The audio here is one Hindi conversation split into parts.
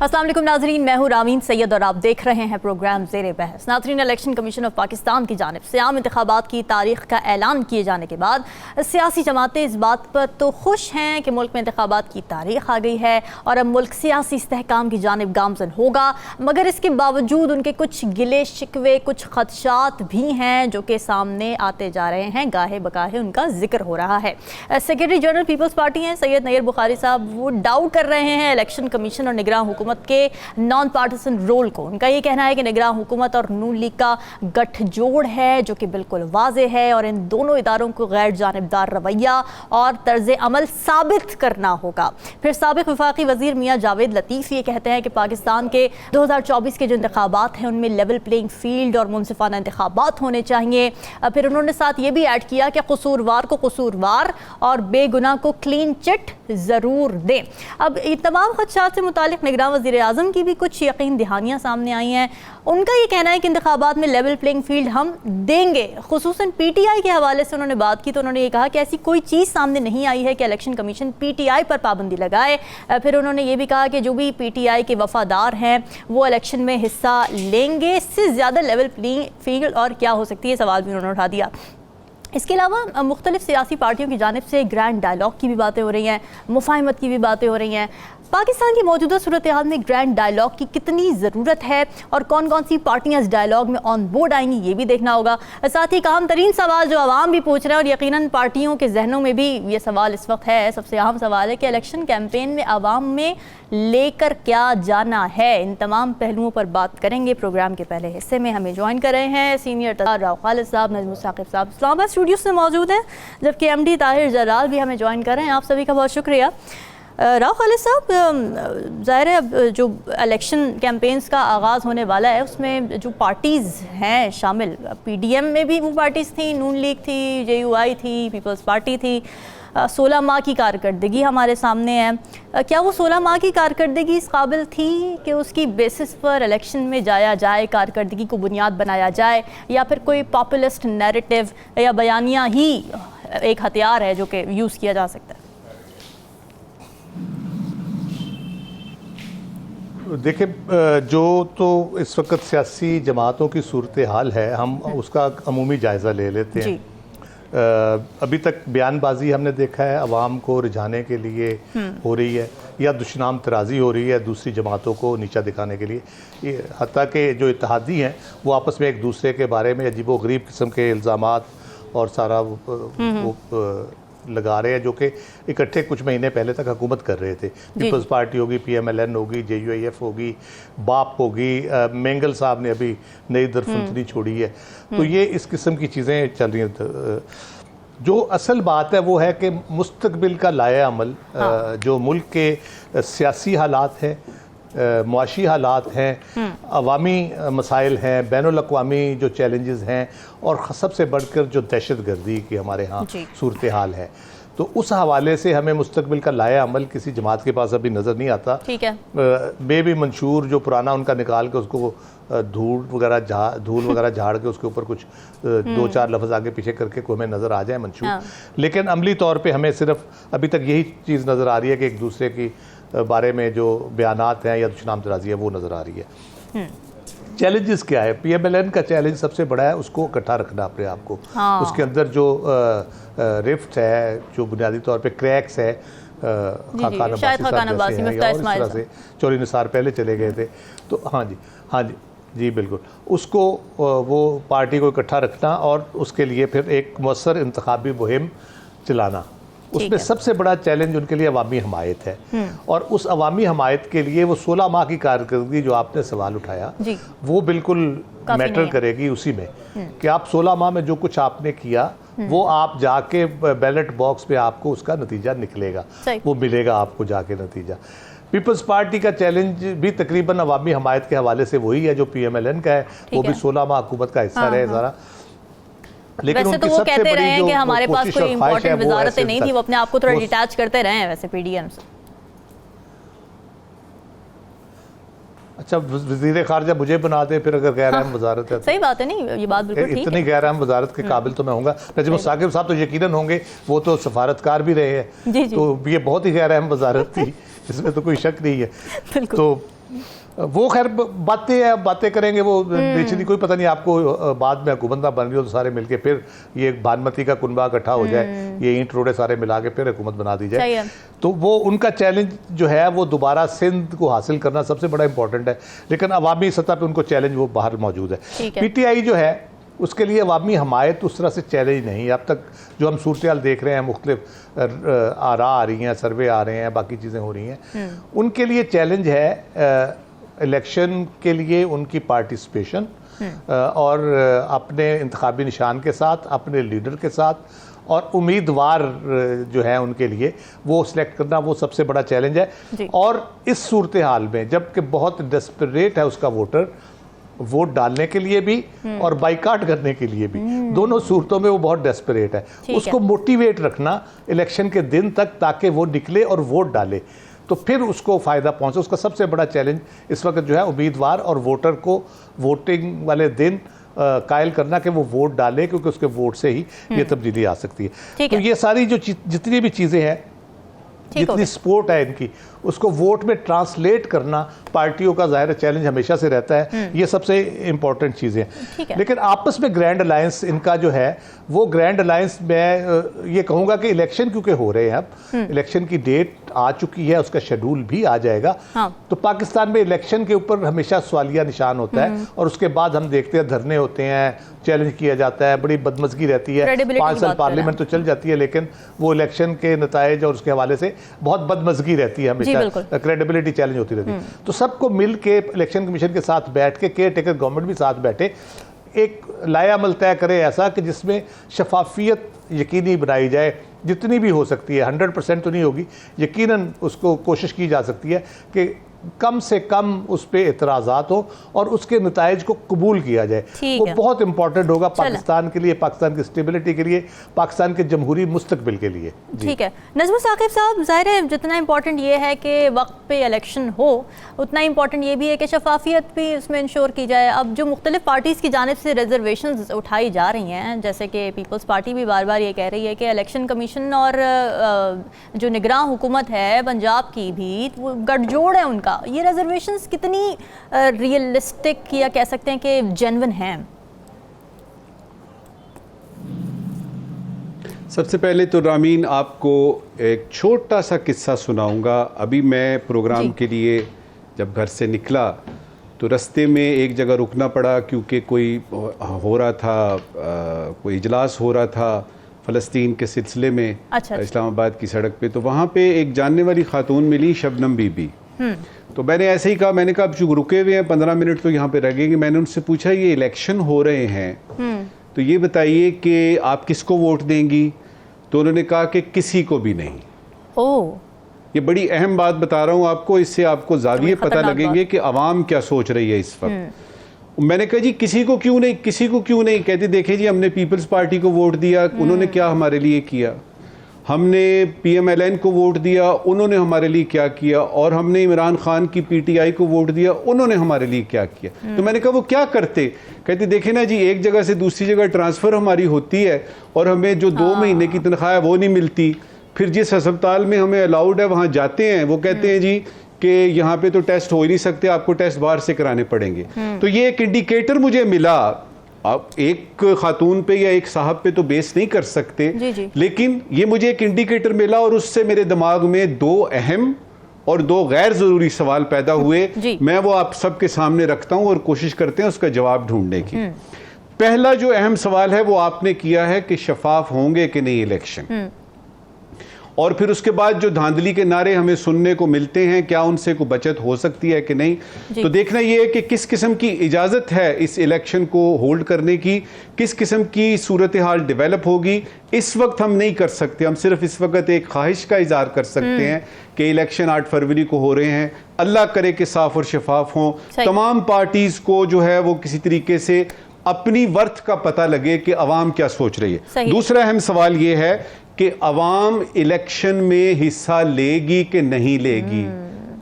अस्सलाम वालेकुम नाज़रीन, मैं हूँ रामीन सैयद और आप देख रहे हैं प्रोग्राम ज़ेरे बहस। नाज़रीन, इलेक्शन कमीशन ऑफ पाकिस्तान की जानिब से आम इंतखाबात की तारीख का ऐलान किए जाने के बाद सियासी जमातें इस बात पर तो खुश हैं कि मुल्क में इंतखाबात की तारीख आ गई है और अब मुल्क सियासी इस्तेहकाम की जानिब गामजन होगा, मगर इसके बावजूद उनके कुछ गिले शिकवे, कुछ खदशात भी हैं जो कि सामने आते जा रहे हैं। गाहे बगाहे उनका जिक्र हो रहा है। सेक्रेटरी जनरल पीपल्स पार्टी हैं सैयद नैयर बुखारी साहब, वो डाउट कर रहे हैं इलेक्शन कमीशन और निगरान हुकूमत के नॉन पार्टिसन रोल को। उनका ये कहना है कि निगरान हुकूमत और नून लीग का गठजोड़ है जो कि बिल्कुल वाज़े है और इन दोनों इदारों को गैर जानिबदार रवैया और तर्ज अमल साबित करना होगा। फिर साबिक वफाकी वजीर मियाँ जावेद लतीफ़ ये कहते हैं कि पाकिस्तान के 2024 के जो इंतखाबात हैं उनमें लेवल प्लेइंग फील्ड और मुनसिफाना इंतखाबात होने चाहिए। फिर उन्होंने साथ ये भी ऐड किया कि कसूरवार को कसूरवार और बेगुनाह को क्लीन चिट ज़रूर दें। अब ये तमाम खदशात से मुतालिक निगरान वज़ीर आज़म की भी कुछ यकीन दहानियाँ सामने आई हैं। उनका ये कहना है कि इंतखाबात में लेवल प्लेइंग फील्ड हम देंगे। खुसूसन PTI के हवाले से उन्होंने बात की तो उन्होंने ये कहा कि ऐसी कोई चीज़ सामने नहीं आई है कि इलेक्शन कमीशन PTI पर पाबंदी लगाए। फिर उन्होंने ये भी कहा कि जो भी PTI के वफादार हैं वो इलेक्शन में हिस्सा लेंगे। इससे ज़्यादा लेवल प्लेइंग फील्ड और क्या हो सकती है, सवाल भी उन्होंने उठा दिया। इसके अलावा मुख्तलिफ सियासी पार्टियों की जानिब से ग्रैंड डायलॉग की भी बातें हो रही हैं, मुफाहमत की भी बातें हो रही हैं। पाकिस्तान की मौजूदा सूरत हाल में ग्रैंड डायलॉग की कितनी ज़रूरत है और कौन कौन सी पार्टियां इस डायलॉग में ऑन बोर्ड आएंगी, ये भी देखना होगा। साथ ही अहम तरीन सवाल जो आवाम भी पूछ रहे हैं और यकीनन पार्टियों के जहनों में भी ये सवाल इस वक्त है, सबसे अहम सवाल है कि इलेक्शन कैंपेन में आवाम में लेकर क्या जाना है। इन तमाम पहलुओं पर बात करेंगे। प्रोग्राम के पहले हिस्से में हमें ज्वाइन कर रहे हैं सीनियर राव खालिद साहब, नजमुल साकिब साहब इस्लामाबाद स्टूडियो से मौजूद हैं, जबकि MD ताहिर जलाल भी हमें ज्वाइन कर रहे हैं। आप सभी का बहुत शुक्रिया। राव खालिद साहब, ज़ाहिर है अब जो इलेक्शन कैंपेन्स का आगाज़ होने वाला है उसमें जो पार्टीज़ हैं शामिल, PDM में भी वो पार्टीज़ थी, नून लीग थी, JUI थी, पीपल्स पार्टी थी। 16 माह की कारकर्दगी हमारे सामने है। क्या वो 16 माह की कारकर्दगी इस काबिल थी कि उसकी बेसिस पर इलेक्शन में जाया जाए, कारकर्दगी को बुनियाद बनाया जाए, या फिर कोई पॉपुलिस्ट नैरेटिव या बयानिया ही एक हथियार है जो कि यूज़ किया जा सकता है? देखिए, जो तो इस वक्त सियासी जमातों की सूरत हाल है हम उसका अमूमी जायज़ा ले लेते हैं। अभी तक बयानबाजी हमने देखा है अवाम को रिझाने के लिए हो रही है या दुश्मनाम तराजी हो रही है दूसरी जमातों को नीचा दिखाने के लिए। हत्ता के जो इत्तेहादी हैं वो आपस में एक दूसरे के बारे में अजीबोगरीब किस्म के इल्ज़ामात और सारा वो लगा रहे हैं जो कि इकट्ठे कुछ महीने पहले तक हुकूमत कर रहे थे। पीपल्स पार्टी होगी, PMLN होगी, JUIF होगी, बाप होगी, मेंगल साहब ने अभी नई दरफुंतनी छोड़ी है। तो ये इस किस्म की चीज़ें चल रही हैं। जो असल बात है वो है कि मुस्तकबिल का लाया अमल, जो मुल्क के सियासी हालात हैं, मुआशी हालात हैं, अवामी मसाइल हैं, बैनुल-अक़वामी जो चैलेंजेस हैं और सबसे बढ़कर जो दहशत गर्दी की हमारे यहाँ सूरत हाल है, तो उस हवाले से हमें मुस्तकबिल का लाया अमल किसी जमात के पास अभी नज़र नहीं आता। ठीक है, बेबी मंशूर जो पुराना उनका निकाल के उसको धूल वगैरह झाड़ के उसके ऊपर कुछ 2-4 लफ्ज़ आगे पीछे करके को हमें नज़र आ जाए मंशूर, लेकिन अमली तौर पे हमें सिर्फ अभी तक यही चीज़ नज़र आ रही है कि एक दूसरे की बारे में जो बयानात हैं या दुश्मनाम तराजी है वो नज़र आ रही है। चैलेंजेस क्या है? PMLN का चैलेंज सबसे बड़ा है उसको इकट्ठा रखना अपने आप को। उसके अंदर जो रिफ्ट है, जो बुनियादी तौर पे क्रैक्स है, चौरी निसार पहले चले गए थे, तो हाँ जी बिल्कुल, उसको वो पार्टी को इकट्ठा रखना और उसके लिए फिर एक मुअस्सर इंतखाबी मुहिम चलाना। उसमें सबसे बड़ा चैलेंज उनके लिए अवामी हमायत है और उस अवामी हमायत के लिए वो 16 माह की कारकर्दगी जो आपने सवाल उठाया वो बिल्कुल मैटर करेगी उसी में कि आप 16 माह में जो कुछ आपने किया वो आप जाके बैलेट बॉक्स पे आपको उसका नतीजा निकलेगा, वो मिलेगा आपको जाके नतीजा। पीपल्स पार्टी का चैलेंज भी तकरीबन अवामी हमायत के हवाले से वही है जो PMLN का है, वो भी 16 माह हुकूमत का हिस्सा रहे सारा। लेकिन वैसे तो वो कहते रहे हैं कि हमारे पास कोई इंपॉर्टेंट वजारतें नहीं थी, वो अपने आप को थोड़ा डिटैच करते रहे हैं वैसे PDM से। अच्छा, वज़ीर ख़ारिजा मुझे बना दे फिर अगर गैर अहम वजारत है। सही बात है, नहीं ये बात बिल्कुल ठीक है। इतनी गैर अहम वजारत के काबिल तो मैं होऊंगा। नजमुल साकिब साहब तो यकीनन होंगे, वो तो सफारतकार भी रहे हैं, तो ये बहुत ही गैर अहम वजारत थी, इसमें तो कोई शक नहीं है। तो वो खैर बातें करेंगे, वो नेचुरली कोई पता नहीं आपको बाद में हुकूमत ना बन रही हो तो सारे मिलके फिर ये भानुमती का कुनबा इकट्ठा हो जाए, ये ईंट रोड़े सारे मिला के फिर हुकूमत बना दी जाए। तो वो उनका चैलेंज जो है वो दोबारा सिंध को हासिल करना सबसे बड़ा इंपॉर्टेंट है, लेकिन अवामी सतह पे उनको चैलेंज वो बाहर मौजूद है। PTI जो है उसके लिए अवामी हमायत उस तरह से चैलेंज नहीं है अब तक। जो हम सूरत हाल देख रहे हैं, मुख्तलिफ आरा आ रही हैं, सर्वे आ रहे हैं, बाकी चीज़ें हो रही हैं, उनके लिए चैलेंज है इलेक्शन के लिए उनकी पार्टिसिपेशन और अपने इंतखाबी निशान के साथ, अपने लीडर के साथ और उम्मीदवार जो है उनके लिए वो सिलेक्ट करना, वो सबसे बड़ा चैलेंज है। और इस सूरत हाल में जबकि बहुत डेस्परेट है उसका वोटर वोट डालने के लिए भी और बाइकाट करने के लिए भी, दोनों सूरतों में वो बहुत डेस्परेट है। उसको मोटिवेट रखना इलेक्शन के दिन तक ताकि वो निकले और वोट डाले, तो फिर उसको फ़ायदा पहुंचे। उसका सबसे बड़ा चैलेंज इस वक्त जो है उम्मीदवार और वोटर को वोटिंग वाले दिन कायल करना कि वो वोट डाले, क्योंकि उसके वोट से ही ये तब्दीली आ सकती है। तो ये सारी जो जितनी भी चीज़ें हैं, जितनी सपोर्ट है इनकी, उसको वोट में ट्रांसलेट करना पार्टियों का ज़ाहिर चैलेंज हमेशा से रहता है। ये सबसे इम्पॉर्टेंट चीज़ें हैं। लेकिन आपस में ग्रैंड अलायंस इनका जो है वो ग्रैंड अलायंस, मैं ये कहूँगा कि इलेक्शन क्योंकि हो रहे हैं, अब इलेक्शन की डेट आ चुकी है, उसका शेड्यूल भी आ जाएगा। तो पाकिस्तान में इलेक्शन के ऊपर हमेशा सवालिया निशान होता है और उसके बाद हम देखते हैं धरने होते हैं, चैलेंज किया जाता है, बड़ी बदमज़गी रहती है। 5 साल पार्लियामेंट तो चल जाती है, लेकिन वो इलेक्शन के नताइज और उसके हवाले से बहुत बदमज़गी रहती है, हमेशा क्रेडिबिलिटी चैलेंज होती रहती है। तो सबको मिल के इलेक्शन कमीशन के साथ बैठ के, केयर टेकर गवर्नमेंट भी साथ बैठे, एक लायामल तय करे ऐसा कि जिसमें शफाफियत यकीनी बनाई जाए, जितनी भी हो सकती है। 100% तो नहीं होगी, यकीनन उसको कोशिश की जा सकती है कि कम से कम उस पर एतराज़ात हो और उसके नताइज को कबूल किया जाए। वो बहुत इंपॉर्टेंट होगा पाकिस्तान के लिए, पाकिस्तान की स्टेबिलिटी के लिए, पाकिस्तान के जमहूरी मुस्तकबिल के लिए। ठीक है नजमुल साकिब साहब, ज़ाहिर है जितना इंपॉर्टेंट ये है कि वक्त पे इलेक्शन हो, उतना इंपॉर्टेंट ये भी है कि शफाफियत भी उसमें इंश्योर की जाए। अब जो मुख्तलिफ पार्टीज़ की जानिब से रिजर्वेशन उठाई जा रही हैं, जैसे कि पीपल्स पार्टी भी बार बार ये कह रही है कि इलेक्शन कमीशन और जो निगरान हुकूमत है पंजाब की भी, वो गठजोड़ है उनका, ये रिजर्वेशंस कितनी रियलिस्टिक या कह सकते हैं कि जेन्युइन हैं? सबसे पहले तो रामीन आपको एक छोटा सा किस्सा सुनाऊंगा। अभी मैं प्रोग्राम के लिए जब घर से निकला तो रास्ते में एक जगह रुकना पड़ा, क्योंकि कोई हो रहा था, कोई इजलास हो रहा था फ़लस्तीन के सिलसिले में। अच्छा। इस्लामाबाद की सड़क पे, तो वहाँ पे एक जानने वाली खातून मिली, शबनम बीबी। तो मैंने ऐसे ही कहा, मैंने कहा अब रुके हुए हैं 15 मिनट तो यहाँ पे लगेंगे। मैंने उनसे पूछा ये इलेक्शन हो रहे हैं तो ये बताइए कि आप किसको वोट देंगी? तो उन्होंने कहा कि किसी को भी नहीं। ओह, ये बड़ी अहम बात बता रहा हूँ आपको, इससे आपको ज़ाविये पता लगेंगे कि अवाम क्या सोच रही है इस वक्त। मैंने कहा जी किसी को क्यों नहीं, किसी को क्यों नहीं? कहते देखे जी हमने पीपल्स पार्टी को वोट दिया, उन्होंने क्या हमारे लिए किया, हमने PMLN को वोट दिया, उन्होंने हमारे लिए क्या किया, और हमने इमरान खान की PTI को वोट दिया, उन्होंने हमारे लिए क्या किया। तो मैंने कहा वो क्या करते? कहते देखे ना जी, एक जगह से दूसरी जगह ट्रांसफ़र हमारी होती है और हमें जो 2 महीने की तनख्वाह है वो नहीं मिलती। फिर जिस अस्पताल में हमें अलाउड है वहाँ जाते हैं, वो कहते हैं जी कि यहाँ पे तो टेस्ट हो ही नहीं सकते, आपको टेस्ट बाहर से कराने पड़ेंगे। तो ये एक इंडिकेटर मुझे मिला। आप एक खातून पे या एक साहब पे तो बेस नहीं कर सकते, जी। लेकिन ये मुझे एक इंडिकेटर मिला और उससे मेरे दिमाग में 2 अहम और 2 गैर जरूरी सवाल पैदा हुए। मैं वो आप सबके सामने रखता हूं और कोशिश करते हैं उसका जवाब ढूंढने की। पहला जो अहम सवाल है वो आपने किया है कि शफाफ होंगे कि नहीं इलेक्शन, और फिर उसके बाद जो धांधली के नारे हमें सुनने को मिलते हैं, क्या उनसे कोई बचत हो सकती है कि नहीं। तो देखना यह है कि किस किस्म की इजाज़त है इस इलेक्शन को होल्ड करने की, किस किस्म की सूरत हाल डेवलप होगी, इस वक्त हम नहीं कर सकते। हम सिर्फ इस वक्त एक ख्वाहिश का इजहार कर सकते हैं कि इलेक्शन 8 फरवरी को हो रहे हैं, अल्लाह करे कि साफ और शफाफ हों, तमाम पार्टीज़ को जो है वो किसी तरीके से अपनी वर्थ का पता लगे कि अवाम क्या सोच रही है। दूसरा अहम सवाल ये है कि अवाम इलेक्शन में हिस्सा लेगी कि नहीं लेगी,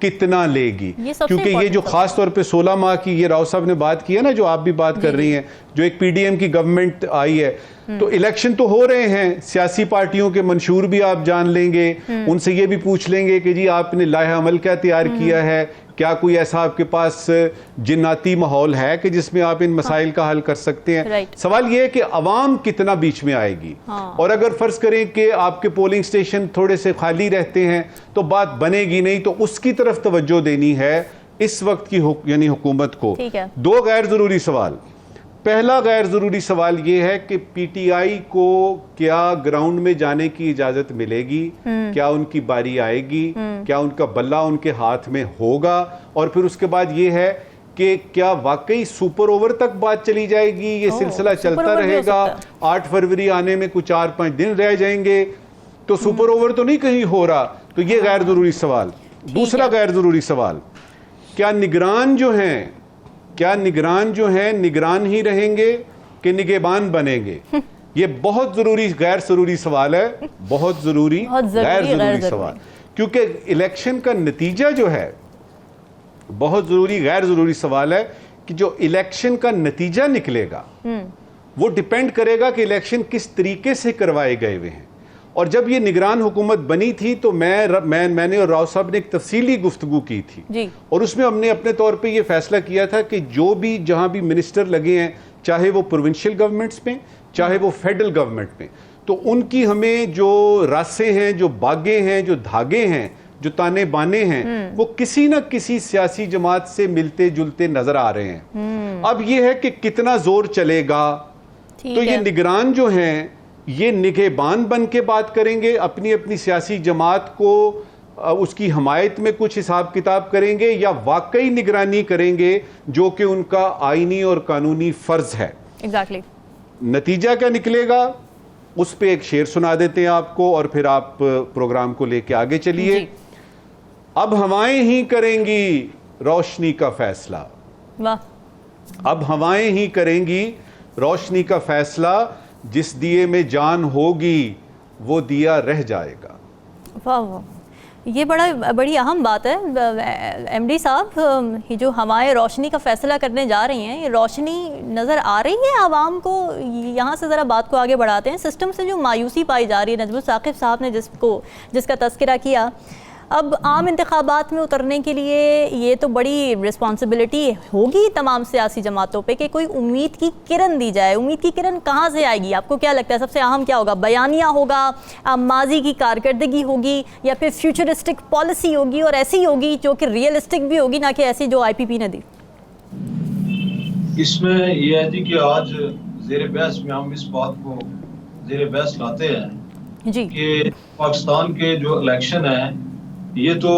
कितना लेगी, क्योंकि ये जो खास तौर पे 16 माह की ये राव साहब ने बात की है ना, जो आप भी बात कर रही हैं, जो एक PDM की गवर्नमेंट आई है, तो इलेक्शन तो हो रहे हैं, सियासी पार्टियों के मंशूर भी आप जान लेंगे, उनसे ये भी पूछ लेंगे कि जी आपने लाहे अमल क्या तैयार किया है, क्या कोई ऐसा आपके पास जिन्नाती माहौल है कि जिसमें आप इन मसाइल का हल कर सकते हैं? सवाल ये है कि अवाम कितना बीच में आएगी। और अगर फर्ज करें कि आपके पोलिंग स्टेशन थोड़े से खाली रहते हैं तो बात बनेगी नहीं, तो उसकी तरफ तवज्जो देनी है इस वक्त की यानी हुकूमत को। दो गैर जरूरी सवाल। पहला गैर जरूरी सवाल ये है कि पीटीआई को क्या ग्राउंड में जाने की इजाजत मिलेगी? क्या उनकी बारी आएगी? क्या उनका बल्ला उनके हाथ में होगा? और फिर उसके बाद ये है कि क्या वाकई सुपर ओवर तक बात चली जाएगी? ये सिलसिला चलता रहेगा? 8 फरवरी आने में कुछ 4-5 दिन रह जाएंगे तो सुपर ओवर तो नहीं कहीं हो रहा। तो ये गैर जरूरी सवाल। दूसरा गैर जरूरी सवाल, क्या निगरान जो हैं निगरान ही रहेंगे कि निगहबान बनेंगे? ये बहुत जरूरी गैर जरूरी सवाल है, बहुत जरूरी गैर जरूरी सवाल, क्योंकि इलेक्शन का नतीजा जो है बहुत जरूरी गैर जरूरी सवाल है कि जो इलेक्शन का नतीजा निकलेगा वो डिपेंड करेगा कि इलेक्शन किस तरीके से करवाए गए हुए हैं। और जब ये निगरान हुकूमत बनी थी तो मैंने और राव साहब ने एक तफसीली गुफ्तगू की थी जी। और उसमें हमने अपने तौर पे ये फैसला किया था कि जो भी जहां भी मिनिस्टर लगे हैं, चाहे वो प्रोविंशियल गवर्नमेंट्स में चाहे वो फेडरल गवर्नमेंट में, तो उनकी हमें जो रास्ते हैं, जो बागे हैं, जो धागे हैं, जो ताने बाने हैं, वो किसी न किसी सियासी जमात से मिलते जुलते नजर आ रहे हैं। अब ये है कि कितना जोर चलेगा। तो ये निगरान जो हैं ये निगहबान बन के बात करेंगे, अपनी अपनी सियासी जमात को उसकी हमायत में कुछ हिसाब किताब करेंगे, या वाकई निगरानी करेंगे जो कि उनका आईनी और कानूनी फर्ज है। एग्जैक्टली। नतीजा क्या निकलेगा उस पे एक शेर सुना देते हैं आपको और फिर आप प्रोग्राम को लेके आगे चलिए। अब हवाएं ही करेंगी रोशनी का फैसला। वाह। अब हवाएं ही करेंगी रोशनी का फैसला, जिस दिए में जान होगी वो दिया रह जाएगा। वाह वाह, ये बड़ी अहम बात है एमडी साहब। ये जो हवाएं रोशनी का फैसला करने जा रही हैं, ये रोशनी नज़र आ रही है आवाम को? यहाँ से ज़रा बात को आगे बढ़ाते हैं। सिस्टम से जो मायूसी पाई जा रही है, नजमुल साकिब साहब ने जिसका तज़किरा किया, अब आम इंतखाबात में उतरने के लिए ये तो बड़ी रिस्पॉन्सिबिलिटी होगी तमाम सियासी जमातों पे कि कोई उम्मीद की किरण दी जाए। उम्मीद की किरण कहाँ से आएगी? आपको क्या लगता है सबसे अहम क्या होगा? बयानिया होगा, माजी की कारकर्दगी होगी, या फिर फ्यूचरिस्टिक पॉलिसी होगी, और ऐसी होगी जो कि रियलिस्टिक भी होगी, ना कि ऐसी जो IPP ने दी? इसमें यह है जी कि आज ज़ेर बहस में हम इस बात को ज़ेर बहस लाते हैं जी कि पाकिस्तान के जो इलेक्शन है ये तो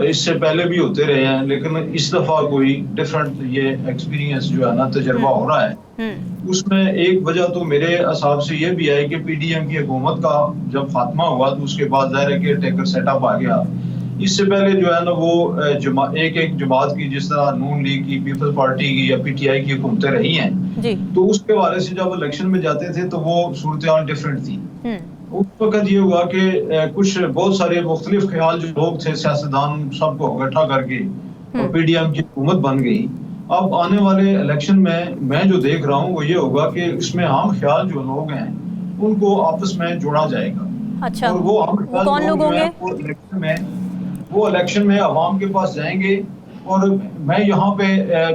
इससे पहले भी होते रहे हैं, लेकिन इस दफा कोई डिफरेंट ये एक्सपीरियंस जो है ना तजर्बा हो रहा है। उसमें एक वजह तो मेरे हिसाब से ये भी है कि PDM की हुकूमत का जब खात्मा हुआ तो उसके बाद ज़ाहिर है कि टेकर सेटअप आ गया। इससे पहले जो है ना वो एक जमात की, जिस तरह नून लीग की, पीपल्स पार्टी की या PTI की हुकूमतें रही हैं, तो उसके हवाले से जब इलेक्शन में जाते थे तो वो सूरत हाल डिफरेंट थी। उस वक्त ये हुआ कि कुछ बहुत सारे मुख्तलिफ ख्याल जो लोग थे, सियासतदान, सबको इकट्ठा करके और PDM की हुकूमत बन गई। अब आने वाले इलेक्शन में मैं जो देख रहा हूँ वो ये होगा कि इसमें आम ख्याल जो लोग हैं उनको आपस में जोड़ा जाएगा। अच्छा, और वो आम ख्याल कौन लोग होंगे? वो इलेक्शन में अवाम के पास जाएंगे। और मैं यहाँ पे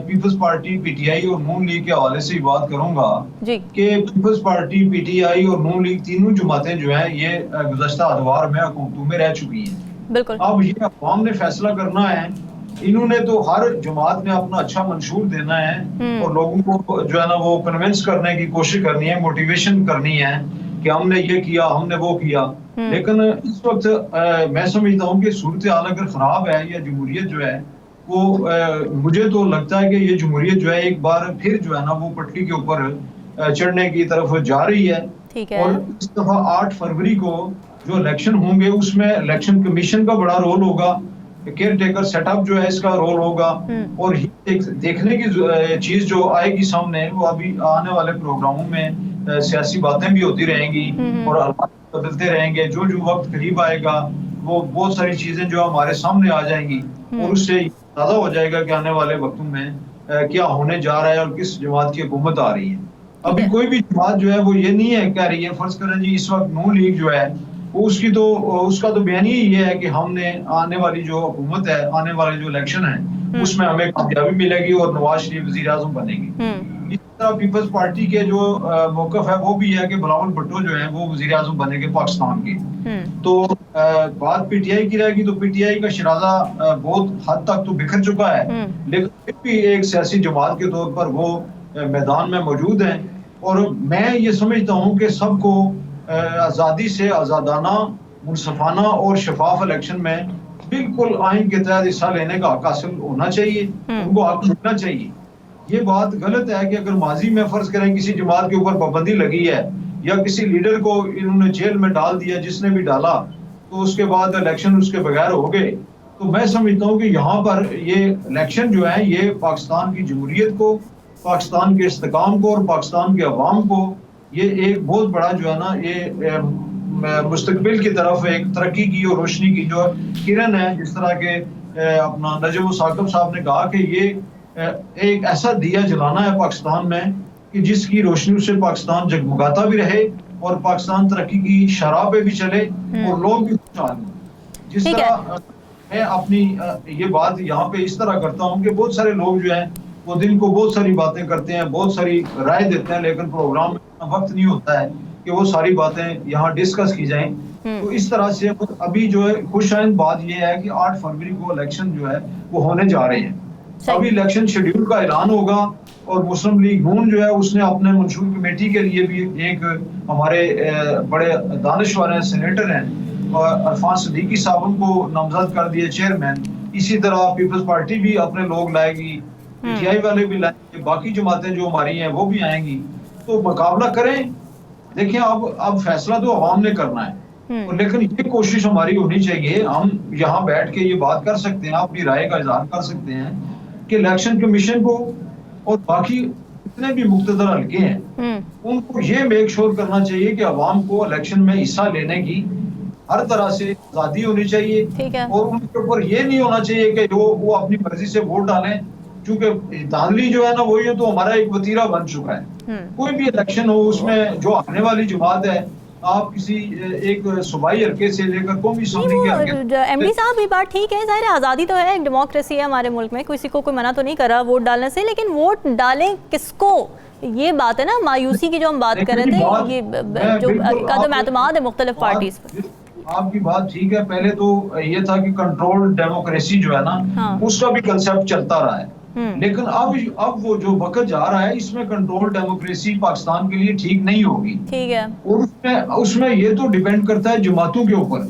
पीपल्स पार्टी, PTI और नून लीग के हवाले से बात करूंगा कि पीपल्स पार्टी, PTI और नून लीग तीनों जमातें जो हैं ये गुज़श्ता अदवार में हुकूमतों में रह चुकी हैं। बिल्कुल। अब ये अवाम ने फैसला करना है। इन्होंने तो हर जमात ने अपना अच्छा मंशूर देना है और लोगों को जो है ना वो कन्विंस करने की कोशिश करनी है, मोटिवेशन करनी है कि हमने ये किया, हमने वो किया। लेकिन इस वक्त मैं समझता हूँ कि सूरत हाल अगर खराब है या जमहूरियत जो है वो मुझे तो लगता है कि ये जमहूरियत जो है एक बार फिर जो है ना वो पटरी के ऊपर चढ़ने की तरफ जा रही है। और इस दफा 8 फरवरी को जो इलेक्शन होंगे उसमें इलेक्शन कमीशन का बड़ा रोल होगा, केयर टेकर सेटअप जो है इसका रोल होगा। और देखने की चीज जो आएगी सामने वो अभी आने वाले प्रोग्रामों में सियासी बातें भी होती रहेंगी और हालात बदलते रहेंगे। जो जो वक्त करीब आएगा वो बहुत सारी चीजें जो हमारे सामने आ जाएंगी और उससे अंदाजा हो जाएगा कि आने वाले वक्तों में क्या होने जा रहा है और किस जमात की हुकूमत आ रही है। अभी कोई भी जमात जो है वो ये नहीं है कह रही है, फर्ज करें जी इस वक्त नून लीग जो है उसका तो बयान ही ये है कि हमने आने वाली जो हुकूमत है, आने वाले जो इलेक्शन है, उसमें हमें कामयाबी मिलेगी और नवाज शरीफ वजीर आज़म बनेगी। इस तरह पीपल्स पार्टी के जो मौकफ है वो भी है कि बिलावल भुट्टो जो है वो वजीर आज़म बनेंगे पाकिस्तान के। तो बात पीटीआई की रहेगी तो पीटीआई का शराजा बहुत हद तक तो बिखर चुका है, लेकिन फिर भी एक सियासी जमात के तौर पर वो मैदान में मौजूद है। और मैं ये समझता हूँ कि सबको आज़ादी से आज़ादाना, मुनसफाना और शफाफ इलेक्शन में बिल्कुल आइन के तहत हिस्सा लेने का हक हासिल होना चाहिए, उनको हक मिलना चाहिए। ये बात गलत है कि अगर माजी में फर्ज करें किसी जमात के ऊपर पाबंदी लगी है या किसी लीडर को इन्होंने जेल में डाल दिया, जिसने भी डाला, तो उसके बाद इलेक्शन उसके बगैर हो गए। तो मैं समझता हूँ कि यहाँ पर ये इलेक्शन जो है ये पाकिस्तान की जमहूरियत को, पाकिस्तान के इस्तेकाम को और पाकिस्तान के अवाम को ये एक बहुत बड़ा जो है ना ये मुस्तकबिल की तरफ एक तरक्की की और रोशनी की जो किरण है, जिस तरह के अपना नजम साकिब साहब ने कहा कि ये एक ऐसा दिया जलाना है पाकिस्तान में कि जिसकी रोशनी से पाकिस्तान जगमगाता भी रहे और पाकिस्तान तरक्की की शराह पे भी चले और लोग भी खुशहाल हों। जिस तरह मैं अपनी ये बात यहाँ पे इस तरह करता हूँ कि बहुत सारे लोग जो हैं वो दिन को बहुत सारी बातें करते हैं, बहुत सारी राय देते हैं, लेकिन प्रोग्राम में वक्त नहीं होता है कि वो सारी बातें यहाँ डिस्कस की जाएं। तो इस तरह से अभी जो है खुशआइंद बात ये है कि 8 फरवरी को इलेक्शन जो है वो होने जा रहे हैं। अभी इलेक्शन शेड्यूल का ऐलान होगा और मुस्लिम लीग नून जो है उसने अपने मंशूर कमेटी के लिए भी एक हमारे बड़े दानिशवर हैं, सेनेटर हैं, और अरफान सदीकी साहब उनको नामजद कर दिए चेयरमैन। इसी तरह पीपल्स पार्टी भी अपने लोग लाएगी, पीटीआई वाले भी लाएंगे, बाकी जमातें जो हमारी हैं वो भी आएंगी। तो मुकाबला करें। देखिए अब फैसला तो अवाम ने करना है, लेकिन ये कोशिश हमारी होनी चाहिए, हम यहाँ बैठ के ये बात कर सकते हैं, अपनी राय का इजहार कर सकते हैं कि इलेक्शन कमीशन को और बाकी जितने भी मुख्तदर हल्के हैं उनको ये मेक श्योर करना चाहिए कि अवाम को इलेक्शन में हिस्सा लेने की हर तरह से आजादी होनी चाहिए और उनके ऊपर ये नहीं होना चाहिए कि वो अपनी मर्जी से वोट डालें, क्योंकि धांधली जो है ना वो ये तो हमारा एक वतीरा बन चुका है। कोई भी इलेक्शन हो उसमें जो आने वाली जमात है, आप किसी एक सूबाई हल्के से लेकर कौमी असम्बली के हल्के। एमडी साहब ये बात ठीक है, जाहिर है आज़ादी तो है, एक डेमोक्रेसी है हमारे मुल्क में, किसी को कोई मना तो नहीं कर रहा वोट डालने से, लेकिन वोट डालें किसको, ये बात है ना मायूसी की जो हम बात कर रहे थे, ये जो कदम एतमाद है मुख्तलिफ पार्टीज पर। आपकी बात ठीक है, पहले तो ये था कि कंट्रोल डेमोक्रेसी जो है ना उसका भी कंसेप्ट चलता रहा है, लेकिन अब वो जो वक्त जा रहा है इसमें कंट्रोल डेमोक्रेसी पाकिस्तान के लिए ठीक नहीं होगी। ठीक है। और उसमें ये तो डिपेंड करता है जमातों के ऊपर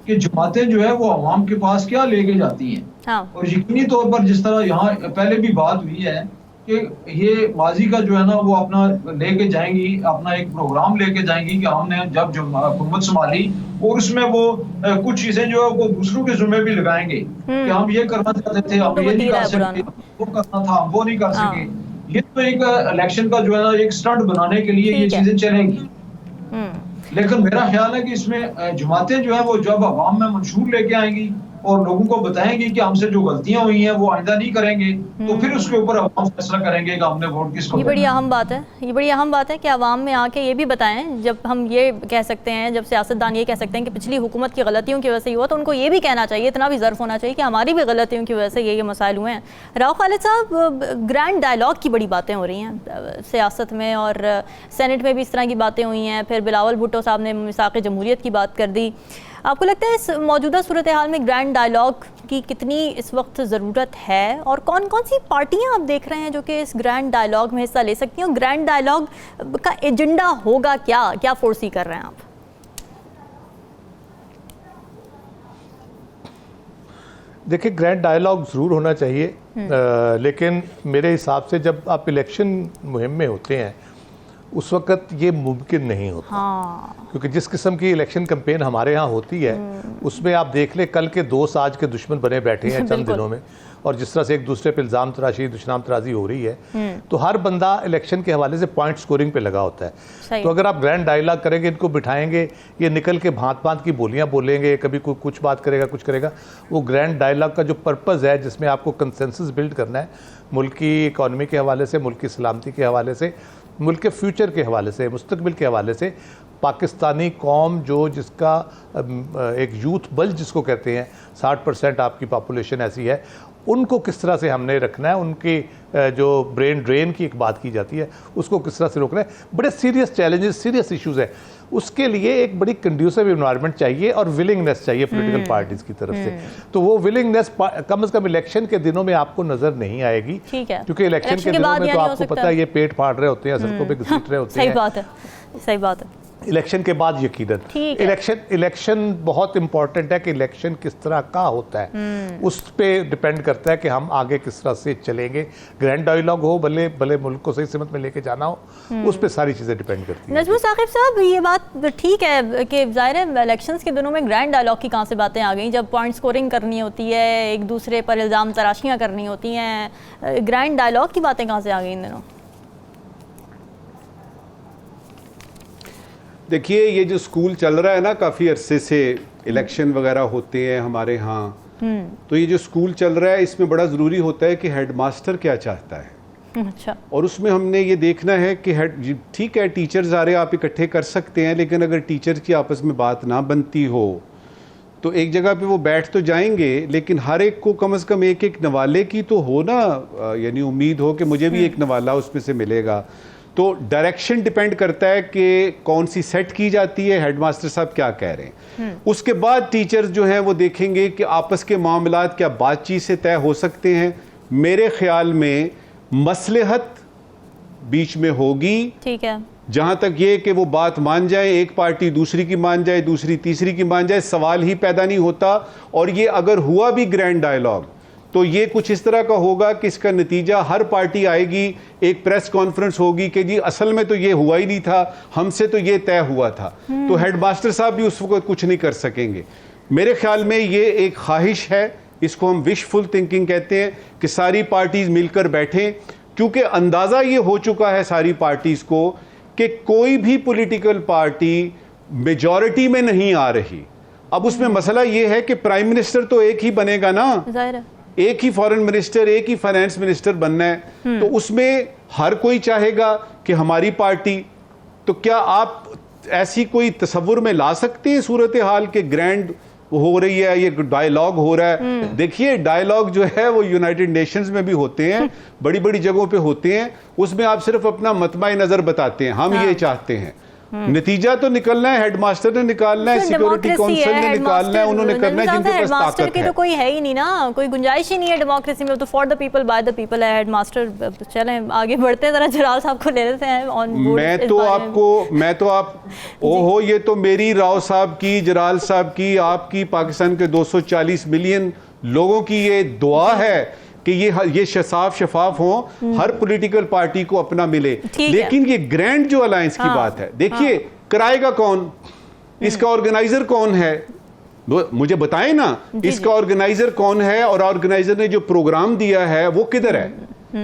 कि जमातें जो है वो अवाम के पास क्या लेके जाती हैं। और यकीनी तौर पर जिस तरह यहाँ पहले भी बात हुई है कि ये माजी का जो है ना वो अपना लेके जाएंगी, अपना एक प्रोग्राम लेके जाएंगी कि हमने जब हुकूमत संभाली, और उसमें वो कुछ चीजें जो है वो दूसरों के जुम्मे भी लगाएंगे कि हम ये करना चाहते थे, हम ये नहीं कर सके, वो करना था हम वो नहीं कर सके। ये तो एक इलेक्शन का जो है ना एक स्टंट बनाने के लिए ये चीजें चलेंगी। लेकिन मेरा ख्याल है कि इसमें जमातें जो है वो जब अवाम में मंशूर लेके आएंगी और लोगों को बताएंगे कि हमसे जो गलतियां हुई हैं वो आइंदा नहीं करेंगे, तो फिर उसके ऊपर अवाम फैसला करेंगे कि हमने वोट किसको। ये बड़ी अहम बात है, ये बड़ी अहम बात है कि अवाम में आके ये भी बताएं। जब हम ये कह सकते हैं, जब सियासतदान ये कह सकते हैं कि पिछली हुकूमत की गलतियों की वजह से हुआ, तो उनको ये भी कहना चाहिए, इतना भी ज़र्फ होना चाहिए कि हमारी भी गलतियों की वजह से ये मसाइल हुए हैं। राव खालिद साहब, ग्रैंड डायलॉग की बड़ी बातें हो रही हैं सियासत में और सेनेट में भी इस तरह की बातें हुई हैं, फिर बिलावल भुट्टो साहब ने मिसाक़ जमहूरियत की बात कर दी। आपको लगता है इस मौजूदा सूरत हाल में ग्रैंड डायलॉग की कितनी इस वक्त ज़रूरत है, और कौन कौन सी पार्टियां आप देख रहे हैं जो कि इस ग्रैंड डायलॉग में हिस्सा ले सकती हैं, और ग्रैंड डायलॉग का एजेंडा होगा क्या, क्या फोर्सी कर रहे हैं आप? देखिए, ग्रैंड डायलॉग ज़रूर होना चाहिए, लेकिन मेरे हिसाब से जब आप इलेक्शन मुहिम में होते हैं उस वक्त ये मुमकिन नहीं होता। क्योंकि जिस किस्म की इलेक्शन कैंपेन हमारे यहाँ होती है उसमें आप देख ले, कल के दोस्त आज के दुश्मन बने बैठे हैं चंद दिनों में, और जिस तरह से एक दूसरे पे इल्ज़ाम तराशी दुश्मन तराजी हो रही है, तो हर बंदा इलेक्शन के हवाले से पॉइंट स्कोरिंग पे लगा होता है। तो अगर आप ग्रैंड डायलॉग करेंगे, इनको बिठाएंगे, ये निकल के भांत भांत की बोलियाँ बोलेंगे, कभी कोई कुछ बात करेगा कुछ करेगा, वो ग्रैंड डायलॉग का जो पर्पज़ है जिसमें आपको कंसेंसस बिल्ड करना है मुल्क की इकॉनमी के हवाले से, मुल्क की सलामती के हवाले से, मुल्क के फ्यूचर के हवाले से, मुस्तकबिल के हवाले से, पाकिस्तानी कौम जो जिसका एक यूथ बल जिसको कहते हैं, 60% आपकी पॉपुलेशन ऐसी है, उनको किस तरह से हमने रखना है, उनकी जो ब्रेन ड्रेन की एक बात की जाती है उसको किस तरह से रोकना है। बड़े सीरियस चैलेंजेस, सीरियस इश्यूज हैं। उसके लिए एक बड़ी कंड्यूसिव इन्वायरमेंट चाहिए और विलिंगनेस चाहिए पॉलिटिकल पार्टीज की तरफ से। तो वो विलिंगनेस कम से कम इलेक्शन के दिनों में आपको नजर नहीं आएगी, क्योंकि इलेक्शन के दिनों में तो आपको पता है ये पेट फाड़ रहे होते हैं, सड़कों पे घसीट रहे होते हैं। सही बात है, सही बात है। इलेक्शन के बाद यकीनन इलेक्शन बहुत इंपॉर्टेंट है कि इलेक्शन किस तरह का होता है, उस पे डिपेंड करता है कि हम आगे किस तरह से चलेंगे। ग्रैंड डायलॉग हो, भले भले मुल्क को सही सिमत में लेके जाना हो, उस पे सारी चीज़ें डिपेंड करती हैं। नजमुल साकिब साहब, ये बात ठीक है कि ज़ाहिर है इलेक्शंस के दिनों में ग्रैंड डायलॉग की कहाँ से बातें आ गई, जब पॉइंट स्कोरिंग करनी होती है, एक दूसरे पर इल्ज़ाम तराशियाँ करनी होती हैं, ग्रैंड डायलॉग की बातें कहाँ से आ गई इन दिनों? देखिए, ये जो स्कूल चल रहा है ना, काफ़ी अरसे से इलेक्शन वगैरह होते हैं हमारे यहाँ, तो ये जो स्कूल चल रहा है इसमें बड़ा ज़रूरी होता है कि हेडमास्टर क्या चाहता है। अच्छा। और उसमें हमने ये देखना है कि ठीक है, टीचर्स आ रहे आप इकट्ठे कर सकते हैं, लेकिन अगर टीचर्स की आपस में बात ना बनती हो तो एक जगह पे वो बैठ तो जाएंगे, लेकिन हर एक को कम से कम एक एक नवाले की तो हो ना, यानी उम्मीद हो कि मुझे भी एक नवाला उसमें से मिलेगा। तो डायरेक्शन डिपेंड करता है कि कौन सी सेट की जाती है, हेडमास्टर साहब क्या कह रहे हैं। उसके बाद टीचर्स जो हैं वो देखेंगे कि आपस के मामलात क्या बातचीत से तय हो सकते हैं। मेरे ख्याल में मसलहत बीच में होगी, ठीक है, जहां तक ये कि वो बात मान जाए, एक पार्टी दूसरी की मान जाए, दूसरी तीसरी की मान जाए, सवाल ही पैदा नहीं होता। और ये अगर हुआ भी ग्रैंड डायलॉग तो ये कुछ इस तरह का होगा कि इसका नतीजा हर पार्टी आएगी, एक प्रेस कॉन्फ्रेंस होगी कि जी असल में तो ये हुआ ही नहीं था, हमसे तो ये तय हुआ था। तो हेडमास्टर साहब भी उस वक्त कुछ नहीं कर सकेंगे। मेरे ख्याल में ये एक ख्वाहिश है, इसको हम विशफुल थिंकिंग कहते हैं, कि सारी पार्टीज मिलकर बैठें, क्योंकि अंदाजा ये हो चुका है सारी पार्टीज को कि कोई भी पॉलिटिकल पार्टी मेजॉरिटी में नहीं आ रही। अब उसमें मसला ये है कि प्राइम मिनिस्टर तो एक ही बनेगा ना, एक ही फॉरेन मिनिस्टर, एक ही फाइनेंस मिनिस्टर बनना है, तो उसमें हर कोई चाहेगा कि हमारी पार्टी। तो क्या आप ऐसी कोई तस्वुर में ला सकते हैं सूरत हाल के ग्रैंड हो रही है, ये डायलॉग हो रहा है? देखिए, डायलॉग जो है वो यूनाइटेड नेशंस में भी होते हैं, बड़ी बड़ी जगहों पे होते हैं, उसमें आप सिर्फ अपना मतमा नजर बताते हैं, हम ये चाहते हैं। नतीजा तो निकलना है, हेडमास्टर ने निकालना है, सिक्योरिटी काउंसिल ने निकालना है, उन्होंने करना है, जिनके पास ताकत है। तो कोई है ही नहीं ना, कोई गुंजाइश ही नहीं है डेमोक्रेसी में, तो for the people by the people है हेडमास्टर। चलें आगे बढ़ते हैं, जरा जलाल साहब को ले लेते हैं ऑन बोर्ड। मैं तो आप ओहो, ये तो मेरी राव साहब की, जलाल साहब की, आपकी, पाकिस्तान के 240 मिलियन लोगों की ये दुआ है कि ये शफाफ हो, हर पॉलिटिकल पार्टी को अपना मिले। लेकिन ये ग्रैंड जो अलायंस की बात है, देखिए कराएगा कौन, इसका ऑर्गेनाइजर कौन है, मुझे बताएं ना, इसका ऑर्गेनाइजर कौन है, और ऑर्गेनाइजर ने जो प्रोग्राम दिया है वो किधर है?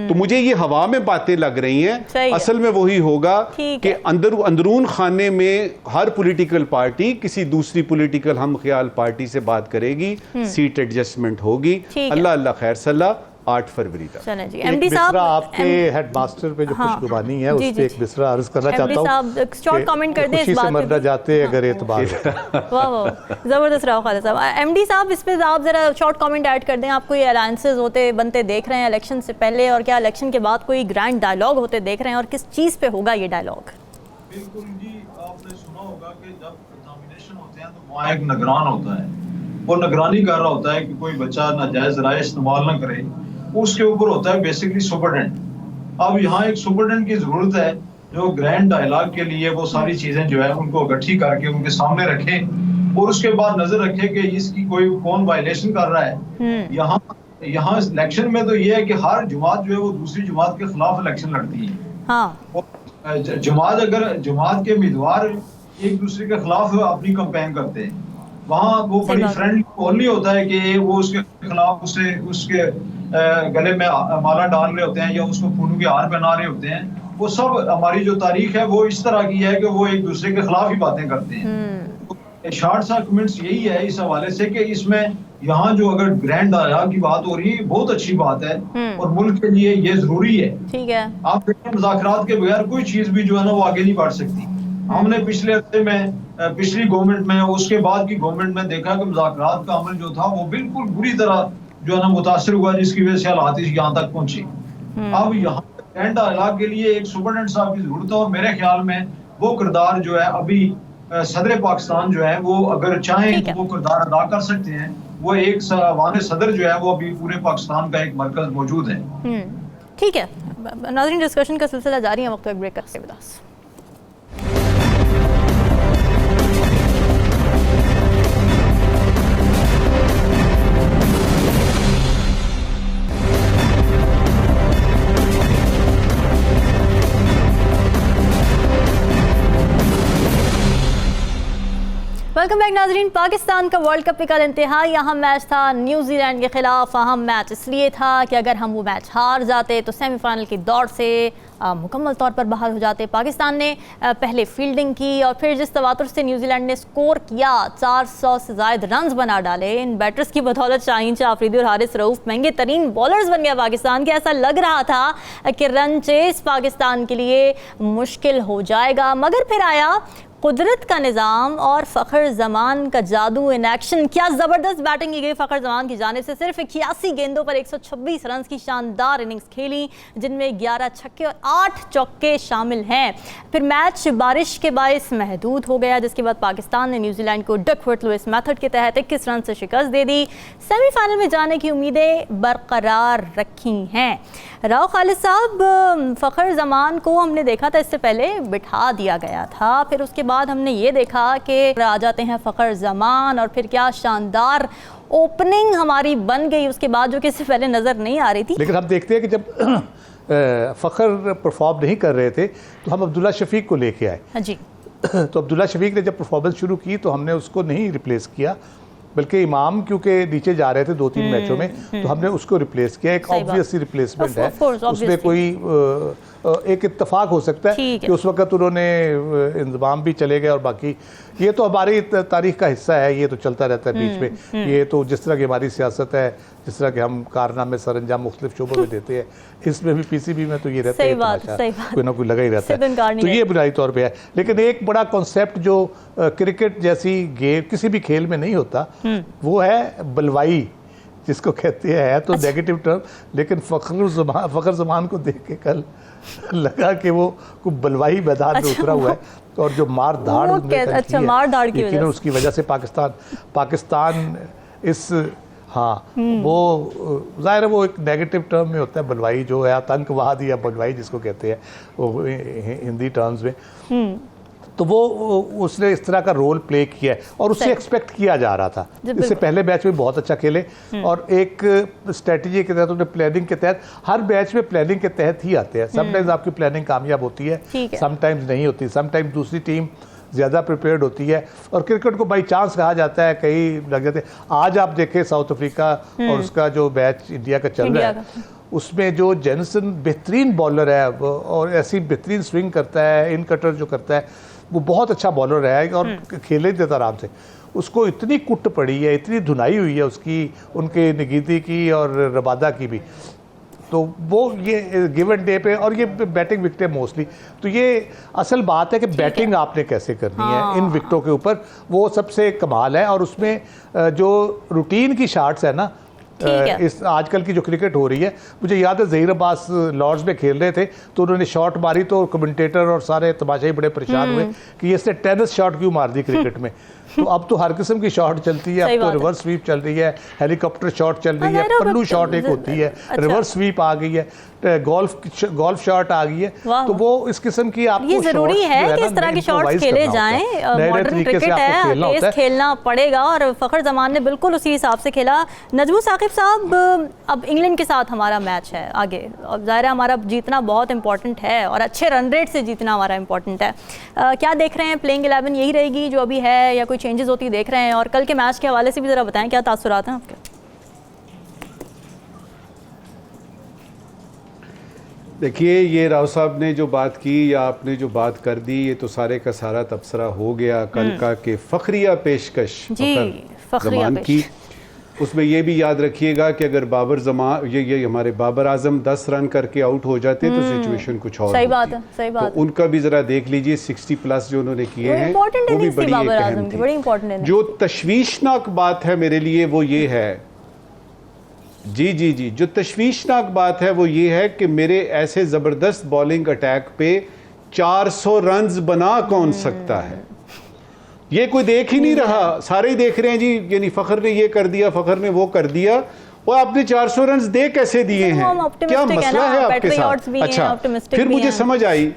तो मुझे ये हवा में बातें लग रही हैं, असल में वही होगा कि अंदरून खाने में हर पॉलिटिकल पार्टी किसी दूसरी पॉलिटिकल हम ख्याल पार्टी से बात करेगी, सीट एडजस्टमेंट होगी। अल्लाह अल्लाह खैर सल्ला 8 फरवरी तक। एमडी साहब, आपके हेडमास्टर पे जो खुशगुबानी है, उस पे एक बिसरा अर्ज करना चाहता हूं। शॉर्ट कमेंट कर दें इस बात पे। मरना जाते अगर एतबार। वाह वाह, जबरदस्त रहा खालिद साहब। एमडी साहब, इस पे आप जरा शॉर्ट कमेंट ऐड कर दें। आपको ये अलायंसेस होते बनते देख रहे हैं इलेक्शन से पहले, और क्या इलेक्शन के बाद कोई ग्रैंड डायलॉग होते देख रहे हैं, और किस चीज पे होगा ये डायलॉग? बिल्कुल जी, आपने सुना होगा कि जब एग्जामिनेशन होते हैं तो वहाँ एक निगरान होता है, वो निगरानी कर रहा होता है कि कोई बच्चा नाजायज राय इस्तेमाल न करे, उसके ऊपर होता है बेसिकली सुपरटेंडेंट। अब यहाँ एक सुपरटेंडेंट की जरूरत है जो ग्रैंड डायलॉग के लिए वो सारी चीजें जो है उनको इकट्ठी करके उनके सामने रखे, और उसके बाद नजर रखे कि इसकी कोई कौन वायलेशन कर रहा है। यहाँ इलेक्शन में तो ये है कि हर जमात जो है वो दूसरी जमात के खिलाफ इलेक्शन लड़ती है। जमात के उम्मीदवार एक दूसरे के खिलाफ अपनी कैंपेन करते हैं, वहाँ वो बड़ी फ्रेंडली ओनली होता है कि वो उसके खिलाफ उसके गले में माला डाल रहे होते हैं या उसको फूलों के हार पहना रहे होते हैं। वो सब हमारी जो तारीख है वो इस तरह की है कि वो एक दूसरे के खिलाफ ही बातें करते हैं। शॉर्ट सा कमेंट्स यही है इस हवाले से कि इसमें यहाँ जो अगर ग्रैंड डायलॉग की बात हो रही है, बहुत अच्छी बात है और मुल्क के लिए ये जरूरी है। ठीक है, आप मुज़ाकरात के बगैर कोई चीज भी जो है ना वो आगे नहीं बढ़ सकती। हमने पिछले हफ्ते में पिछली गवर्नमेंट में उसके बाद की गवर्नमेंट में देखा कि मुज़ाकरात का अमल जो था वो बिल्कुल बुरी तरह जो है ना मुतासर हुआ, जिसकी वजह से हालात यहाँ तक पहुंची। अब यहाँ टेंट इलाके के लिए एक सुपरटेंडेंट साहब की जरूरत है और मेरे ख्याल में वो किरदार जो है अभी सदर पाकिस्तान जो है वो अगर चाहें तो वो किरदार अदा कर सकते हैं। वो एक वाने सदर जो है वो अभी पूरे पाकिस्तान का एक मरकज मौजूद है। ठीक है नाज़रीन, डिस्कशन का सिलसिला जारी है, वक्त एक ब्रेक करते हैं। वेलकम बैक नाजरीन। पाकिस्तान का वर्ल्ड कप का इंतहाई अहम मैच था न्यूजीलैंड के खिलाफ। अहम मैच इसलिए था कि अगर हम वो मैच हार जाते तो सेमीफाइनल की दौड़ से मुकम्मल तौर पर बाहर हो जाते। पाकिस्तान ने पहले फील्डिंग की और फिर जिस तवातुर से न्यूजीलैंड ने स्कोर किया, 400 से ज़ायद रन्स बना डाले। इन बैटर्स की बदौलत शाहीन शाह अफरीदी और हारिस रऊफ महंगे तरीन बॉलर्स बन गया पाकिस्तान के। ऐसा लग रहा था कि रन चेस पाकिस्तान के लिए मुश्किल हो जाएगा, मगर फिर आया कुदरत का निज़ाम और फ़खर ज़मान का जादू इन एक्शन। क्या ज़बरदस्त बैटिंग की गई फ़खर ज़मान की जानिब से। सिर्फ 81 गेंदों पर 126 रन की शानदार इनिंग्स खेली, जिनमें 11 छक्के और 8 चौके शामिल हैं। फिर मैच बारिश के बायस महदूद हो गया, जिसके बाद पाकिस्तान ने न्यूजीलैंड को डकवर्थ लुइस मेथड के तहत 21 रन से शिकस्त दे दी। सेमीफाइनल में जाने की उम्मीदें बरकरार रखी हैं। राव खालिद साहब, फ़खर ज़मान को हमने देखा था इससे पहले बिठा दिया गया था, फिर उसके बाद हमने ये देखा कि आ जाते हैं फ़खर ज़मान और फिर क्या शानदार ओपनिंग हमारी बन गई उसके बाद, जो कि इससे पहले नज़र नहीं आ रही थी। लेकिन हम देखते हैं कि जब फ़खर परफॉर्म नहीं कर रहे थे तो हम अब्दुल्ला शफीक को लेके आए। हाँ जी। तो अब्दुल्ला शफीक ने जब परफॉर्मेंस शुरू की तो हमने उसको नहीं रिप्लेस किया, बल्कि इमाम क्योंकि नीचे जा रहे थे 2-3 मैचों में, तो हमने उसको रिप्लेस किया। एक ऑब्वियसली रिप्लेसमेंट है, उसमें कोई एक इत्तेफाक हो सकता है कि उस वक्त उन्होंने इंतजाम भी चले गए और बाकी ये तो हमारी तारीख का हिस्सा है, ये तो चलता रहता है बीच में। ये तो जिस तरह की हमारी सियासत है, जिस तरह के हम कारनामे सरंजाम मुख्तलिफ शोबों में देते हैं, इसमें भी पीसीबी में तो ये रहता है कोई ना कोई लगा ही रहता है। तो ये बुनियादी तौर पर है। लेकिन एक बड़ा कॉन्सेप्ट जो क्रिकेट जैसी गेम किसी भी खेल में नहीं होता, वो है बलवाई, जिसको कहते हैं। है तो नेगेटिव टर्म, लेकिन फ़खर ज़मान को देख के कल लगा कि वो कुछ बलवाई मैदान में उतरा हुआ है और जो मार धाड़ लेकिन उसकी वजह से पाकिस्तान इस वो ज़ाहिर है वो एक नेगेटिव टर्म में होता है बलवाई, जो है आतंकवाद या बलवाई जिसको कहते हैं वो हिंदी टर्म्स में। तो वो उसने इस तरह का रोल प्ले किया है और उससे एक्सपेक्ट किया जा रहा था। इससे पहले मैच में बहुत अच्छा खेले और एक स्ट्रेटजी के तहत, उन्हें प्लानिंग के तहत, हर मैच में प्लानिंग के तहत ही आते हैं। समटाइम्स आपकी प्लानिंग कामयाब होती है, समटाइम्स नहीं होती, समटाइम्स दूसरी टीम ज़्यादा प्रिपेयर्ड होती है और क्रिकेट को बाई चांस कहा जाता है, कई लग जाते हैं। आज आप देखें साउथ अफ्रीका और उसका जो मैच इंडिया का चल रहा है, उसमें जो जेनसन बेहतरीन बॉलर है और ऐसी बेहतरीन स्विंग करता है, इन कटर जो करता है, वो बहुत अच्छा बॉलर है और खेले देता आराम से। उसको इतनी कुट पड़ी है, इतनी धुनाई हुई है उसकी, उनके निगीती की और रबादा की भी। तो वो ये गिव एंड डे पे और ये बैटिंग विकेटें मोस्टली, तो ये असल बात है कि बैटिंग आपने कैसे करनी है इन विकेटों के ऊपर, वो सबसे कमाल है। और उसमें जो रूटीन की शॉट्स है ना, इस आजकल की जो क्रिकेट हो रही है, मुझे याद है ज़हीर अब्बास लॉर्ड्स में खेल रहे थे तो उन्होंने शॉट मारी तो कमेंटेटर और सारे तमाशाई बड़े परेशान हुए कि इसने टेनिस शॉट क्यों मार दी क्रिकेट में। तो अब तो हर किस्म की शॉट चलती है, अब तो रिवर्स स्वीप चल रही है, हेलीकॉप्टर शॉट चल रही है, पल्लू शॉट एक होती है, रिवर्स स्वीप आ गई है, गोल्फ शॉट आ गई है। तो वो इस किस्म की आपको ये जरूरी है कि इस तरह के शॉट्स खेले जाएं। मॉडर्न क्रिकेट है, तेज खेलना पड़ेगा और फ़खर ज़मान ने बिल्कुल उसी हिसाब से खेला। नजमू साकिब साहब, अब इंग्लैंड के साथ हमारा मैच है आगे, अब ज़ाहिर है हमारा जीतना बहुत इंपॉर्टेंट है और अच्छे रन रेट से जीतना हमारा इंपॉर्टेंट है। क्या देख रहे हैं, प्लेइंग 11 यही रहेगी जो अभी है या कोई चेंजेस होती देख रहे हैं? और कल के मैच के हवाले से भी ज़रा बताएं, क्या तासुरात हैं आपके? देखिए, ये राव साहब ने जो बात की या आपने जो बात कर दी, ये तो सारे का सारा तबसरा हो गया कल का कि फ़खरिया पेशकश ज़मान की। उसमें ये भी याद रखिएगा कि अगर बाबर जमान ये हमारे बाबर आजम 10 रन करके आउट हो जाते तो सिचुएशन कुछ और सही होती। बात है, सही बात तो उनका भी जरा देख लीजिए 60 प्लस जो उन्होंने किए हैं वो भी बड़ी बाबर एक आजम अहम की, थी। बड़ी इंपॉर्टेंट। जो तशवीशनाक बात है मेरे लिए वो ये है, जी, जो तशवीशनाक बात है वो ये है कि मेरे ऐसे जबरदस्त बॉलिंग अटैक पे 400 रन्स बना कौन सकता है, ये कोई देख ही नहीं रहा, सारे ही देख रहे हैं जी, यानी फखर ने ये कर दिया, फखर ने वो कर दिया, और आपने 400 रन्स दे कैसे दिए हैं, क्या मसला है आपके साथ? अच्छा, फिर मुझे समझ आई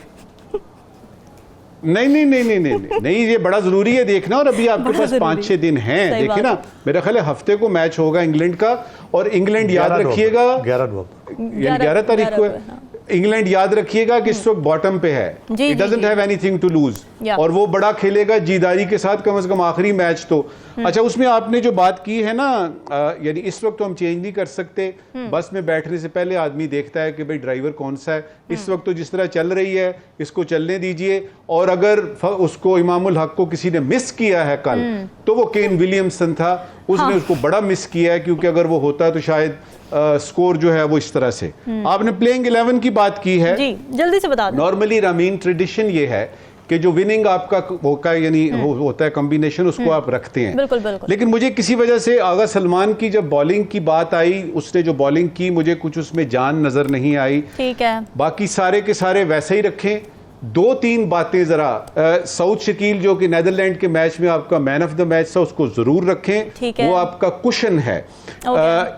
नहीं, ये बड़ा जरूरी है देखना, और अभी आपके पास 5-6 दिन हैं, देखिए ना, मेरा ख्याल है हफ्ते को मैच होगा इंग्लैंड का, और इंग्लैंड याद रखिएगा 11 तारीख को है। इंग्लैंड याद रखिएगा कि इस वक्त बॉटम पे है, it doesn't have anything to lose, और वो बड़ा खेलेगा जीदारी के साथ, कम से कम आखिरी मैच तो। अच्छा, उसमें आपने जो बात की है ना, यानी इस वक्त तो हम चेंज नहीं कर सकते, बस में बैठने से पहले आदमी देखता है कि भाई ड्राइवर कौन सा है, इस वक्त तो जिस तरह चल रही है इसको चलने दीजिए, और अगर उसको इमामुल हक को किसी ने मिस किया है कल तो वो केन विलियमसन था, उसने उसको बड़ा मिस किया है, क्योंकि अगर वो होता तो शायद स्कोर जो है वो इस तरह से। आपने प्लेइंग 11 की बात की है, जी जल्दी से बता दें। नॉर्मली रामीन ट्रेडिशन ये है कि जो विनिंग आपका होता है, यानी होता है कॉम्बिनेशन, उसको आप रखते हैं। बिल्कुल। लेकिन मुझे किसी वजह से आगा सलमान की जब बॉलिंग की बात आई, उसने जो बॉलिंग की मुझे कुछ उसमें जान नजर नहीं आई। ठीक है, बाकी सारे के सारे वैसे ही रखें। 2-3 बातें जरा, साउथ शकील जो कि नेदरलैंड के मैच में आपका मैन ऑफ द मैच था, उसको जरूर रखें, वो आपका कुशन है।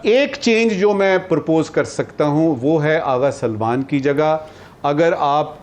एक चेंज जो मैं प्रपोज कर सकता हूं वो है आगा सलमान की जगह अगर आप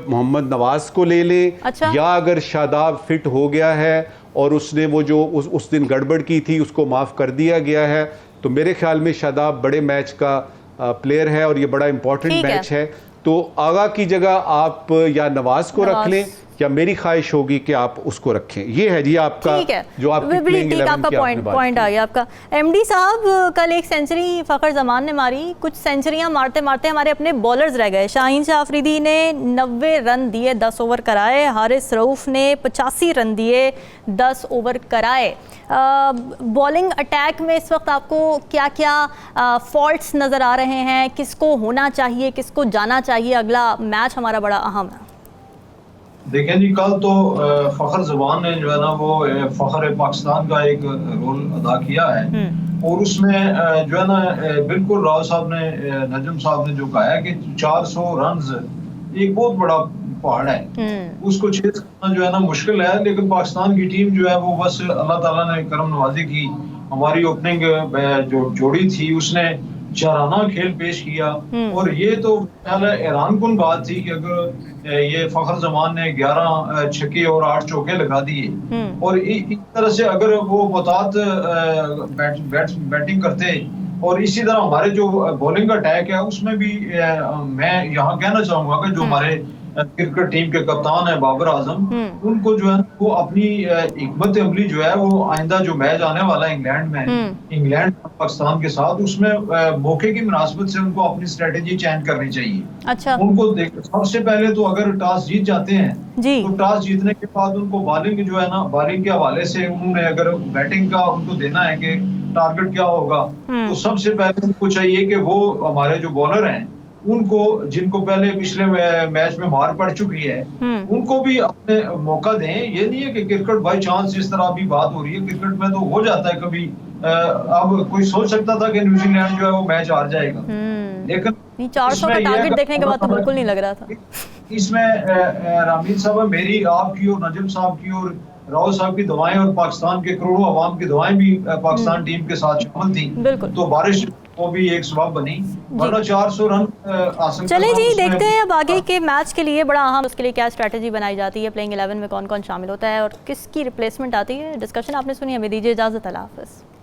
मोहम्मद नवाज को ले लें। अच्छा। या अगर शादाब फिट हो गया है और उसने वो जो उस दिन गड़बड़ की थी उसको माफ कर दिया गया है, तो मेरे ख्याल में शादाब बड़े मैच का प्लेयर है और ये बड़ा इंपॉर्टेंट मैच है। तो आगा की जगह आप या नवाज को रख लें, या मेरी ख्वाहिश होगी कि आप उसको रखें। ये है जी आपका, जो आपकी प्लेइंग 11 की आपने बात पॉइंट आ गया आपका। एमडी साहब, कल एक सेंचुरी फखर जमान ने मारी, कुछ सेंचुरियां मारते मारते हमारे अपने बॉलर्स रह गए। शाहीन शाह अफरीदी ने 90 रन दिए, 10 ओवर कराए। हारिस रऊफ ने 85 रन दिए, 10 ओवर कराए। बॉलिंग अटैक में इस वक्त आपको क्या क्या फॉल्ट्स नज़र आ रहे हैं? किसको होना चाहिए, किसको जाना चाहिए? अगला मैच हमारा बड़ा अहम है। देखें जी, कल तो फखर जबान ने जो है ना वो फखर पाकिस्तान का एक रोल अदा किया है, और उसमें जो है ना बिल्कुल राव साहब ने, नजम साहब ने जो कहा है कि 400 रन एक बहुत बड़ा पहाड़ है, उसको छेद करना जो है ना मुश्किल है। लेकिन पाकिस्तान की टीम जो है वो बस अल्लाह ताला ने करम नवाजी की, हमारी ओपनिंग जो जोड़ी थी उसने शाराना खेल पेश किया, और ये तो हैरान कुन बात थी कि अगर ये फखर जमान ने 11 छक्के और 8 चौके लगा दिए, और इस तरह से अगर वो मुताद बैटिंग करते, और इसी तरह हमारे जो बॉलिंग अटैक है उसमें भी मैं यहाँ कहना चाहूंगा कि जो हमारे क्रिकेट टीम के कप्तान है बाबर आजम, उनको जो है वो अपनी हिकमत अमली जो है वो आइंदा जो मैच आने वाला है इंग्लैंड में, इंग्लैंड पाकिस्तान के साथ, उसमें मौके की मुनासबत से उनको अपनी स्ट्रेटेजी चेंज करनी चाहिए। अच्छा। उनको सबसे पहले तो अगर टॉस जीत जाते हैं तो टॉस जीतने के बाद उनको बॉलिंग जो है ना, बॉलिंग के हवाले से उन्होंने अगर बैटिंग का उनको देना है कि टारगेट क्या होगा, तो सबसे पहले उनको चाहिए कि वो हमारे जो बॉलर हैं उनको, जिनको पहले पिछले मैच में मार पड़ चुकी है, उनको भी अपने मौका दें। ये नहीं है कि क्रिकेट बाई चांस इस तरह भी बात हो रही है, क्रिकेट में तो हो जाता है कभी। अब कोई सोच सकता था कि न्यूजीलैंड जो है वो मैच हार जाएगा, लेकिन 400 का टारगेट देखने के बाद तो बिल्कुल नहीं लग रहा था। इसमें रामीन साहब, मेरी, आपकी और नजम साहब की और राव साहब की दुआएं और पाकिस्तान के करोड़ों अवाम की दुआएं भी पाकिस्तान टीम के साथ शामिल थी, तो बारिश वो भी एक सबब बनी, वरना 400 रन हासिल। चलिए जी, देखते हैं अब आगे के मैच के लिए बड़ा अहम, उसके लिए क्या स्ट्रैटेजी बनाई जाती है, प्लेइंग 11 में कौन कौन शामिल होता है और किसकी रिप्लेसमेंट आती है। डिस्कशन आपने सुनी, हमें दीजिए इजाजत। अल्लाह हाफ़िज़।